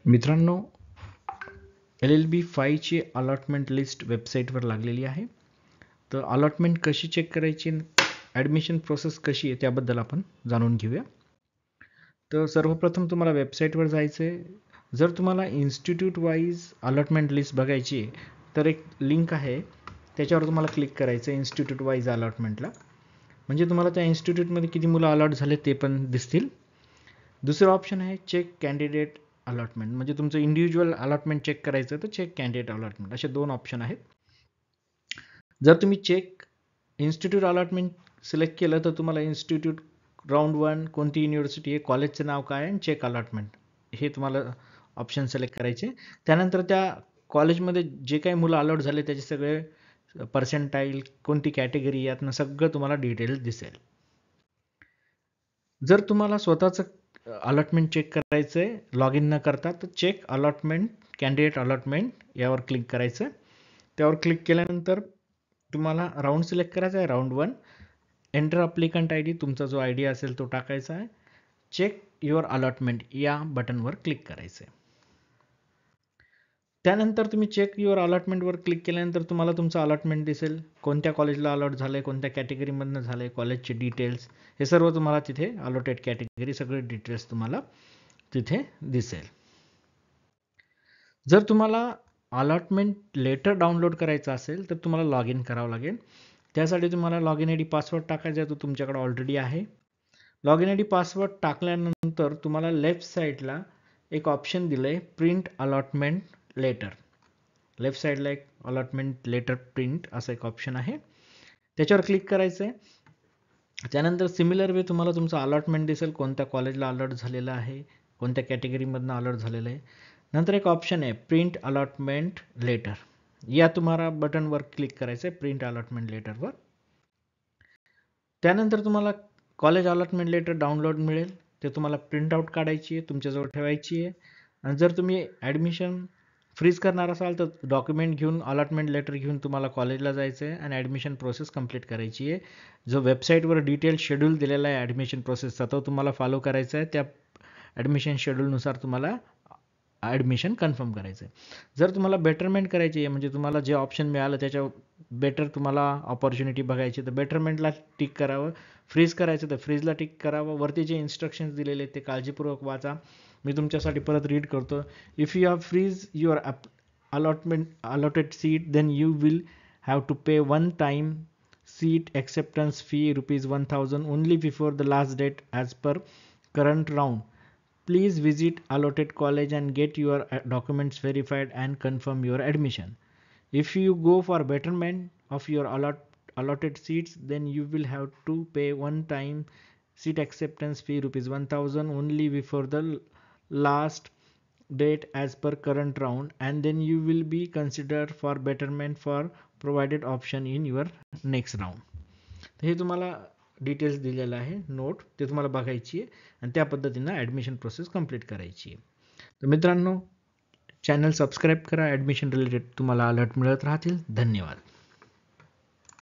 मित्रांनो, LLB 5 ची allotment list वेबसाईटवर लागलेली आहे. तर अलॉटमेंट कशी चेक करायची, ॲडमिशन प्रोसेस कशी आहे त्याबद्दल आपण जाणून घेऊया. तर सर्वप्रथम तुम्हाला वेबसाईटवर जायचं आहे. जर तुम्हाला इन्स्टिट्यूट वाईज अलॉटमेंट लिस्ट बघायची आहे तर एक लिंक आहे, त्याच्यावर तुम्हाला क्लिक करायचं आहे इन्स्टिट्यूट वाईज अलॉटमेंटला. म्हणजे तुम्हाला त्या इन्स्टिट्यूटमध्ये किती मुलं अलॉट झाले ते पण दिसतील. दुसरं ऑप्शन आहे चेक कॅन्डिडेट अलॉटमेंट, म्हणजे तुमचं इंडिव्हिज्युअल अलॉटमेंट चेक करायचं तर चेक कॅन्डिडेट अलॉटमेंट, असे दोन ऑप्शन आहेत. जर तुम्ही चेक इन्स्टिट्यूट अलॉटमेंट सिलेक्ट केलं तर तुम्हाला इन्स्टिट्यूट राऊंड 1 कोणती युनिव्हर्सिटी आहे, कॉलेजचं नाव काय आणि चेक अलॉटमेंट हे तुम्हाला ऑप्शन सिलेक्ट करायचे. त्यानंतर त्या कॉलेजमध्ये जे काही मुलं अलॉट झाले त्याचे सगळे पर्सेंटाईल, कोणती कॅटेगरी, यातनं सगळं तुम्हाला डिटेल्स दिसेल. जर तुम्हाला स्वतःचं अलॉटमेंट चेक करायचं आहे लॉग इन न करता तर चेक अलॉटमेंट कॅन्डिडेट अलॉटमेंट यावर क्लिक करायचं. त्यावर क्लिक केल्यानंतर तुम्हाला राऊंड सिलेक्ट करायचा आहे, round 1. Enter applicant I D, तुमचा जो आय डी असेल तो टाकायचा आहे. चेक युअर अलॉटमेंट या बटनवर क्लिक करायचं आहे. त्यानंतर तुम्ही चेक युअर अलॉटमेंटवर क्लिक केल्यानंतर तुम्हाला तुमचं अलॉटमेंट दिसेल, कोणत्या कॉलेजला अलॉट झालं आहे, कोणत्या कॅटेगरीमधनं झालं आहे, कॉलेजचे डिटेल्स, हे सर्व तुम्हाला तिथे अलॉटेड कॅटेगरी सगळे डिटेल्स तुम्हाला तिथे दिसेल. जर तुम्हाला अलॉटमेंट लेटर डाउनलोड करायचं असेल तर तुम्हाला लॉग इन करावं लागेल. त्यासाठी तुम्हाला log in I D password टाकायचा आहे, तो तुमच्याकडे ऑलरेडी आहे. Log in I D password टाकल्यानंतर तुम्हाला लेफ्ट साईडला एक ऑप्शन दिलं आहे प्रिंट अलॉटमेंट लेटर. लेफ्ट साईडला एक अलॉटमेंट लेटर प्रिंट असं एक ऑप्शन आहे, त्याच्यावर क्लिक करायचं आहे. त्यानंतर सिमिलर वे तुम्हाला तुमचं अलॉटमेंट दिसेल, कोणत्या कॉलेजला अलॉट झालेलं आहे, कोणत्या कॅटेगरीमधनं अलॉट झालेलं आहे. नंतर एक ऑप्शन आहे प्रिंट अलॉटमेंट लेटर, या तुम्हाला बटनवर क्लिक करायचं आहे प्रिंट अलॉटमेंट लेटरवर. त्यानंतर तुम्हाला कॉलेज अलॉटमेंट लेटर डाउनलोड मिळेल, ते तुम्हाला प्रिंट आउट काढायची आहे, तुमच्याजवळ ठेवायची आहे. आणि जर तुम्ही ॲडमिशन फ्रीज करणार असाल तर डॉक्युमेंट घेऊन अलॉटमेंट लेटर घेऊन तुम्हाला कॉलेजला जायचं आहे आणि ॲडमिशन प्रोसेस कंप्लीट करायची आहे. जो वेबसाईटवर डिटेल शेड्यूल दिलेला आहे ॲडमिशन प्रोसेसचा तो तुम्हाला फॉलो करायचा आहे. त्या ॲडमिशन शेड्यूलनुसार तुम्हाला ॲडमिशन कन्फर्म करायचं आहे. जर तुम्हाला बेटरमेंट करायची आहे, म्हणजे तुम्हाला जे ऑप्शन मिळालं त्याच्या बेटर तुम्हाला ऑपॉर्च्युनिटी बघायची तर बेटरमेंटला टिक करावं, फ्रीज करायचं तर फ्रीजला टिक करावं. वरती जे इन्स्ट्रक्शन्स दिलेले आहेत ते काळजीपूर्वक वाचा. मी तुमच्यासाठी परत रीड करतो. If you have freeze your allotted seat then you will have to pay one time seat acceptance fee ₹1000 only before the last date as per current round. Please visit allotted college and get your documents verified and confirm your admission. If you go for betterment of your allotted seats then you will have to pay one time seat acceptance fee ₹1000 only before the last date as per current round, and then you will be considered for betterment for provided option in your next round. हे तुम्हाला details दिलेलं आहे, note ते तुम्हाला बघायची आहे आणि त्या पद्धतीनं ॲडमिशन प्रोसेस कंप्लीट करायची आहे. तर मित्रांनो, चॅनल सबस्क्राईब करा, ॲडमिशन रिलेटेड तुम्हाला अलर्ट मिळत राहतील. धन्यवाद.